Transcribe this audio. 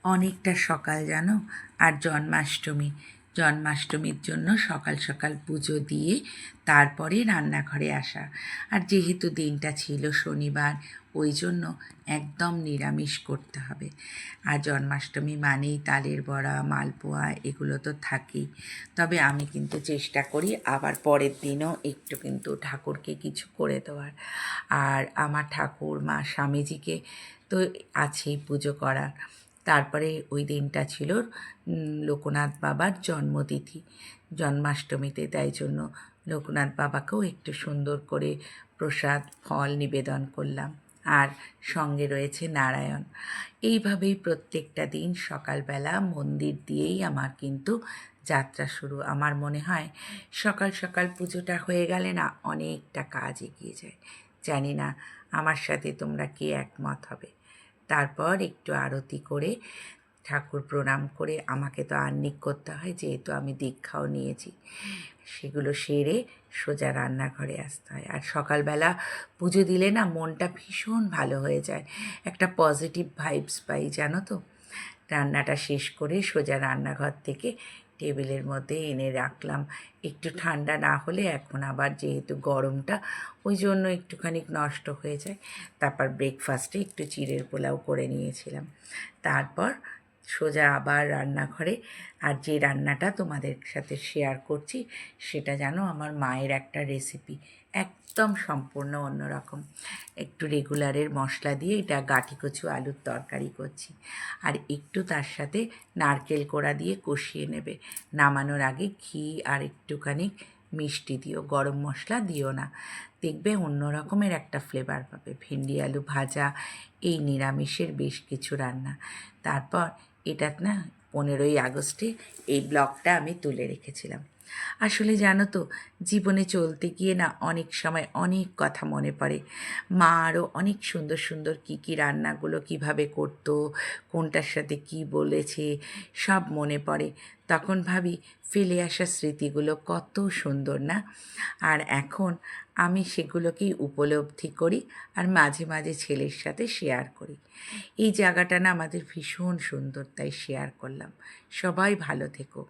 অনেকটা সকাল জানো, আর জন্মাষ্টমীর জন্য সকাল সকাল পুজো দিয়ে তারপরে রান্নাঘরে আসা। আর যেহেতু দিনটা ছিল শনিবার, ওই জন্য একদম নিরামিষ করতে হবে। আর জন্মাষ্টমী মানেই তালের বড়া, মালপোয়া এগুলো তো থাকেই। তবে আমি কিন্তু চেষ্টা করি আবার পরের দিনও একটু কিন্তু ঠাকুরকে কিছু করে দেওয়ার। আর আমার ঠাকুর মা স্বামীজিকে তো আছেই পুজো করার। তারপরে ওই দিনটা ছিল লোকনাথ বাবার জন্মতিথি জন্মাষ্টমীতে, তাই জন্য লোকনাথ বাবাকেও একটু সুন্দর করে প্রসাদ ফল নিবেদন করলাম। আর সঙ্গে রয়েছে নারায়ণ। এইভাবেই প্রত্যেকটা দিন সকালবেলা মন্দির দিয়েই আমার কিন্তু যাত্রা শুরু। আমার মনে হয় সকাল সকাল পুজোটা হয়ে গেলে না অনেকটা কাজ এগিয়ে যায়। জানি না আমার সাথে তোমরা কে একমত হবে। তারপর একটু আরতি করে ঠাকুর প্রণাম করে, আমাকে তো আহ্নিক করতে হয় যেহেতু আমি দীক্ষাও নিয়েছি, সেগুলো সেরে সোজা রান্নাঘরে আসতে হয়। আর সকালবেলা পুজো দিলে না মনটা ভীষণ ভালো হয়ে যায়, একটা পজিটিভ ভাইবস পাই জানো তো। রান্নাটা শেষ করে সোজা রান্নাঘর থেকে টেবিলের মধ্যে এনে রাখলাম। একটু ঠান্ডা না হলে এখন আবার যেহেতু গরমটা, ওই জন্য একটুখানি নষ্ট হয়ে যায়। তারপর ব্রেকফাস্টে একটু চিড়ের পোলাও করে নিয়েছিলাম। তারপর সোজা আবার রান্নাঘরে। আর যে রান্নাটা তোমাদের সাথে শেয়ার করছি সেটা জানো আমার মায়ের একটা রেসিপি, একদম সম্পূর্ণ অন্যরকম। একটু রেগুলারের মশলা দিয়ে এটা গাঁটি কচু আলুর তরকারি করছি। আর একটু তার সাথে নারকেল কোড়া দিয়ে কষিয়ে নেবে। নামানোর আগে ঘি আর একটুখানি মিষ্টি দিও, গরম মশলা দিও না, দেখবে অন্য রকমের একটা ফ্লেভার পাবে। ভেন্ডি আলু ভাজা, এই নিরামিষের বেশ কিছু রান্না। তারপর এটা না 15ই আগস্টে এই ব্লগটা আমি তুলে রেখেছিলাম। আসলে জানো তো, জীবনে চলতে গিয়ে না অনেক সময় অনেক কথা মনে পড়ে। মা আরও অনেক সুন্দর সুন্দর কী রান্নাগুলো কিভাবে করতো, কোনটার সাথে কি বলেছে, সব মনে পড়ে। তখন ভাবি ফেলে আসা স্মৃতিগুলো কত সুন্দর না। আর এখন আমি সেগুলোকেই উপলব্ধি করি আর মাঝে মাঝে ছেলের সাথে শেয়ার করি। এই জায়গাটা না আমাদের ভীষণ সুন্দর, তাই শেয়ার করলাম। সবাই ভালো থেকো।